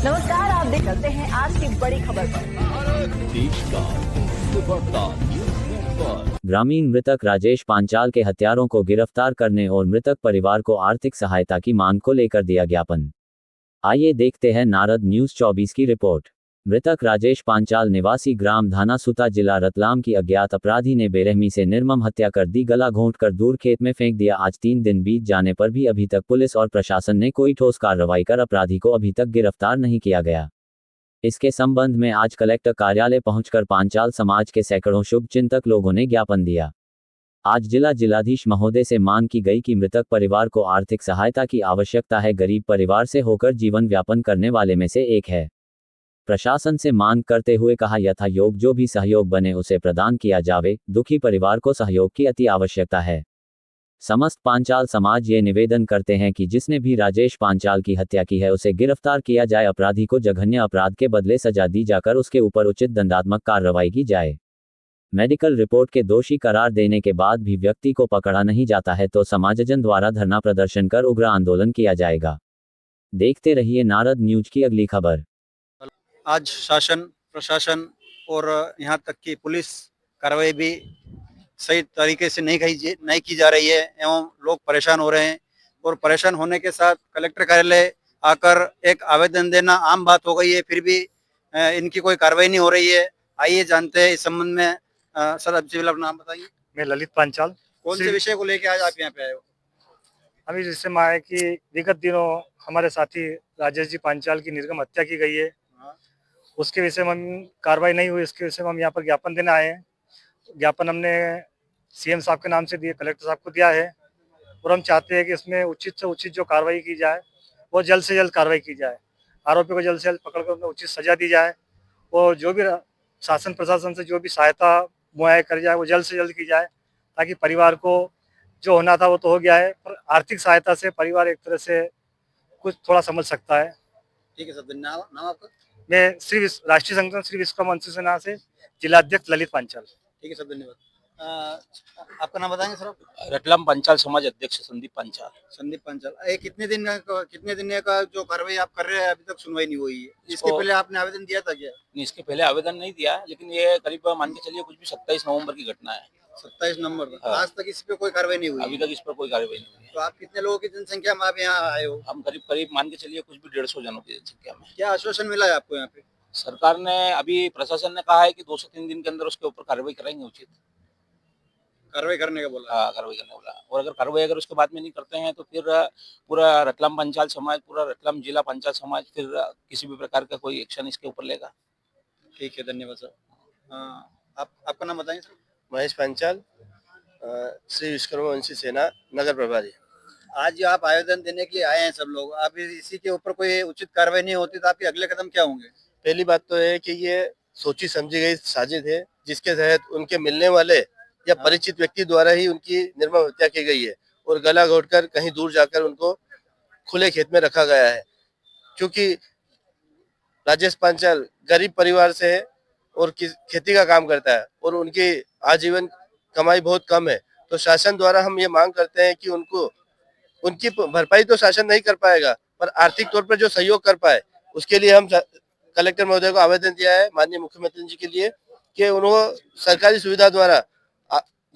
नमस्कार, आप देख चलते हैं आज की बड़ी खबर पर। ग्रामीण मृतक राजेश पांचाल के हत्यारों को गिरफ्तार करने और मृतक परिवार को आर्थिक सहायता की मांग को लेकर दिया ज्ञापन। आइए देखते हैं नारद न्यूज 24 की रिपोर्ट। मृतक राजेश पांचाल निवासी ग्राम धानासुता जिला रतलाम की अज्ञात अपराधी ने बेरहमी से निर्मम हत्या कर दी, गला घोंटकर दूर खेत में फेंक दिया। आज 3 दिन बीत जाने पर भी अभी तक पुलिस और प्रशासन ने कोई ठोस कार्रवाई कर अपराधी को अभी तक गिरफ्तार नहीं किया गया। इसके संबंध में आज कलेक्टर कार्यालय पहुंचकर पांचाल समाज के सैकड़ों शुभचिंतक लोगों ने ज्ञापन दिया। आज जिलाधीश महोदय से मांग की गई कि मृतक परिवार को आर्थिक सहायता की आवश्यकता है, गरीब परिवार से होकर जीवन व्यापन करने वाले में से एक है। प्रशासन से मांग करते हुए कहा, यथा योग जो भी सहयोग बने उसे प्रदान किया जावे, दुखी परिवार को सहयोग की अति आवश्यकता है। समस्त पांचाल समाज ये निवेदन करते हैं कि जिसने भी राजेश पांचाल की हत्या की है उसे गिरफ्तार किया जाए, अपराधी को जघन्य अपराध के बदले सजा दी जाकर उसके ऊपर उचित दंडात्मक कार्रवाई की जाए। मेडिकल रिपोर्ट के दोषी करार देने के बाद भी व्यक्ति को पकड़ा नहीं जाता है तो समाजजन द्वारा धरना प्रदर्शन कर उग्र आंदोलन किया जाएगा। देखते रहिए नारद न्यूज की अगली खबर। आज शासन प्रशासन और यहाँ तक कि पुलिस कार्रवाई भी सही तरीके से नहीं की जा रही है एवं लोग परेशान हो रहे हैं और परेशान होने के साथ कलेक्टर कार्यालय आकर एक आवेदन देना आम बात हो गई है, फिर भी इनकी कोई कार्रवाई नहीं हो रही है। आइए जानते हैं इस संबंध में। सर, आप अपना नाम बताइए। मैं ललित पांचाल। कौन से विषय को लेकर आज आप यहाँ पे आए हो? अभी जिससे मैं आया कि विगत दिनों हमारे साथी राजेश जी पांचाल की निर्मम हत्या की गई है, उसके विषय में हम कार्रवाई नहीं हुई, इसके विषय में हम यहाँ पर ज्ञापन देने आए हैं। ज्ञापन हमने सीएम साहब के नाम से दिए, कलेक्टर साहब को दिया है और हम चाहते हैं कि इसमें उचित से उचित जो कार्रवाई की जाए वो जल्द से जल्द कार्रवाई की जाए, आरोपी को जल्द से जल्द पकड़कर उन्हें उचित सजा दी जाए और जो भी शासन प्रशासन से जो भी सहायता मुहैया कर जाए वो जल्द से जल्द की जाए, ताकि परिवार को जो होना था वो तो हो गया है, पर आर्थिक सहायता से परिवार एक तरह से कुछ थोड़ा समझ सकता है। ठीक है सर, नाम आपका? मैं राष्ट्रीय संगठन श्री विश्वकर्मा मंच सेना से जिलाध्यक्ष ललित पांचाल। ठीक है सर, धन्यवाद। आपका नाम बताएंगे सर? रतलाम पांचाल समाज अध्यक्ष संदीप पांचाल। संदीप पांचाल, ये कितने दिन का जो कार्रवाई आप कर रहे हैं अभी तक सुनवाई नहीं हुई है? इसके पहले आपने आवेदन दिया था क्या? नहीं, इसके पहले आवेदन नहीं दिया, लेकिन ये करीब मान के चलिए कुछ भी 27 नवंबर की घटना है। 27 नवंबर। हाँ। आज तक इस पे कोई कार्रवाई नहीं हुई? अभी तक इस पर कोई कार्रवाई नहीं हुई है। तो आप कितने लोगों की जनसंख्या में आप यहाँ आए हो? हम करीब मान के चलिए कुछ भी 150 जनों की जनसंख्या में। क्या आश्वासन मिला है आपको यहाँ पे? सरकार ने अभी प्रशासन ने कहा है कि 2 से 3 दिन के अंदर उसके ऊपर कार्रवाई कराएंगे, उचित कार्रवाई करने का बोला? हाँ, कार्रवाई करने बोला। और अगर कार्रवाई उसके बाद में नहीं करते हैं तो फिर पूरा रतलाम पांचाल समाज, पूरा रतलाम जिला पांचाल समाज फिर किसी भी प्रकार का कोई एक्शन इसके ऊपर लेगा। ठीक है, धन्यवाद सर। आपका नाम बताएं सर? महेश पांचाल, श्री विश्वकर्मा वंशी सेना नगर प्रभारी। आज आप आवेदन देने के लिए आए हैं सब लोग, आप इसी के ऊपर कोई उचित कार्रवाई नहीं होती तो आपके अगले कदम क्या होंगे? पहली बात तो है कि ये सोची समझी गई साजिश है, जिसके तहत उनके मिलने वाले या परिचित व्यक्ति द्वारा ही उनकी निर्मम हत्या की गई है और गला घोंटकर कहीं दूर जाकर उनको खुले खेत में रखा गया है। क्योंकि राजेश पांचाल गरीब परिवार से है और खेती का काम करता है और उनकी आजीवन कमाई बहुत कम है, तो शासन द्वारा हम ये मांग करते हैं कि उनकी भरपाई तो शासन नहीं कर पाएगा, पर आर्थिक तौर पर जो सहयोग कर पाए उसके लिए हम कलेक्टर महोदय को आवेदन दिया है माननीय मुख्यमंत्री जी के लिए कि उनको सरकारी सुविधा द्वारा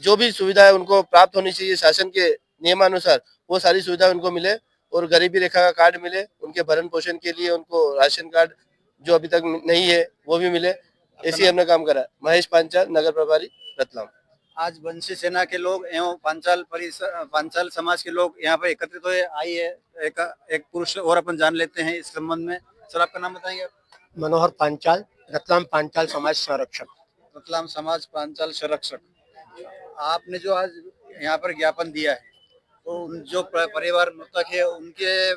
जो भी सुविधा है उनको प्राप्त होनी चाहिए शासन के नियमानुसार, वो सारी सुविधा उनको मिले और गरीबी रेखा का कार्ड मिले, उनके भरण पोषण के लिए उनको राशन कार्ड जो अभी तक नहीं है वो भी मिले। ऐसे हमने काम करा। महेश पांचाल, नगर प्रभारी, रतलाम। आज वंशी सेना के लोग एवं पांचाल समाज के लोग यहाँ पर एकत्रित हुए आई है। एक पुरुष और अपन जान लेते हैं इस संबंध में। सर, आपका नाम बताएंगे? मनोहर पांचाल, रतलाम पांचाल समाज संरक्षक। रतलाम समाज पांचाल संरक्षक। आपने जो आज यहाँ पर ज्ञापन दिया है तो जो परिवार मृतक है उनके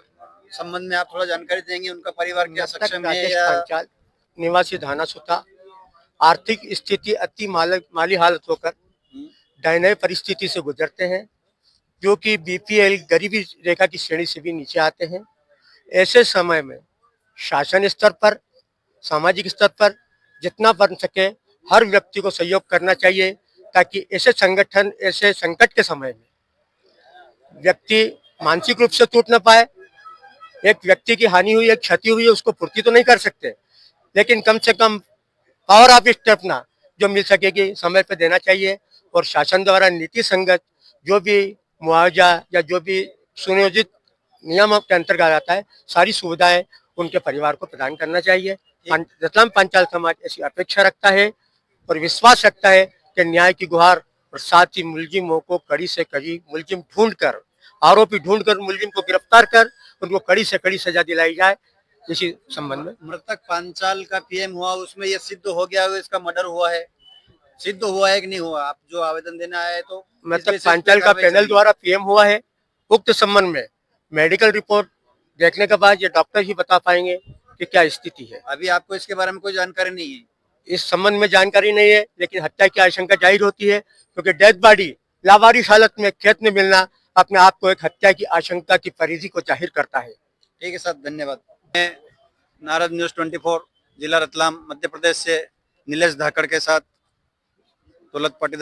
संबंध में आप थोड़ा जानकारी देंगे? उनका परिवार क्या सक्षम है? पांचाल निवासी धानासुता, आर्थिक स्थिति अति माली हालत होकर दयनीय परिस्थिति से गुजरते हैं, जो कि बीपीएल गरीबी रेखा की श्रेणी से भी नीचे आते हैं। ऐसे समय में शासन स्तर पर, सामाजिक स्तर पर जितना बन सके हर व्यक्ति को सहयोग करना चाहिए, ताकि ऐसे संकट के समय में व्यक्ति मानसिक रूप से टूट न पाए एक व्यक्ति की हानि हुई, एक क्षति हुई है, उसको पूर्ति तो नहीं कर सकते, लेकिन कम से कम पावर ऑफ स्टेपना जो मिल सकेगी समय पे देना चाहिए। और शासन द्वारा नीति संगत जो भी मुआवजा या जो भी सुनियोजित नियमों के अंतर्गत आता है, सारी सुविधाएं उनके परिवार को प्रदान करना चाहिए। रतलाम पंचाल समाज ऐसी अपेक्षा रखता है और विश्वास रखता है कि न्याय की गुहार और साथ ही मुलजिमों को कड़ी से कड़ी मुलजिम ढूंढकर, आरोपी ढूंढकर मुलजिम को गिरफ्तार कर उनको कड़ी से कड़ी सजा दिलाई जाए। इसी संबंध में मृतक पांचाल का पीएम हुआ, उसमें ये सिद्ध हो गया है इसका मर्डर हुआ है, सिद्ध हुआ है कि नहीं हुआ? आप जो आवेदन देने आए तो मतलब पांचाल का पैनल द्वारा पीएम हुआ है। उक्त संबंध में मेडिकल रिपोर्ट देखने के बाद ये डॉक्टर ही बता पाएंगे कि क्या स्थिति है। अभी आपको इसके बारे में कोई जानकारी नहीं है? इस संबंध में जानकारी नहीं है, लेकिन हत्या की आशंका जाहिर होती है क्योंकि डेड बॉडी लावारिस हालत में खेत में मिलना अपने आप को एक हत्या की आशंका की परिधि को जाहिर करता है। ठीक है सर, धन्यवाद। मैं नारद न्यूज़ 24 जिला रतलाम मध्य प्रदेश से नीलेश धाकड़ के साथ दौलत पाटीदार।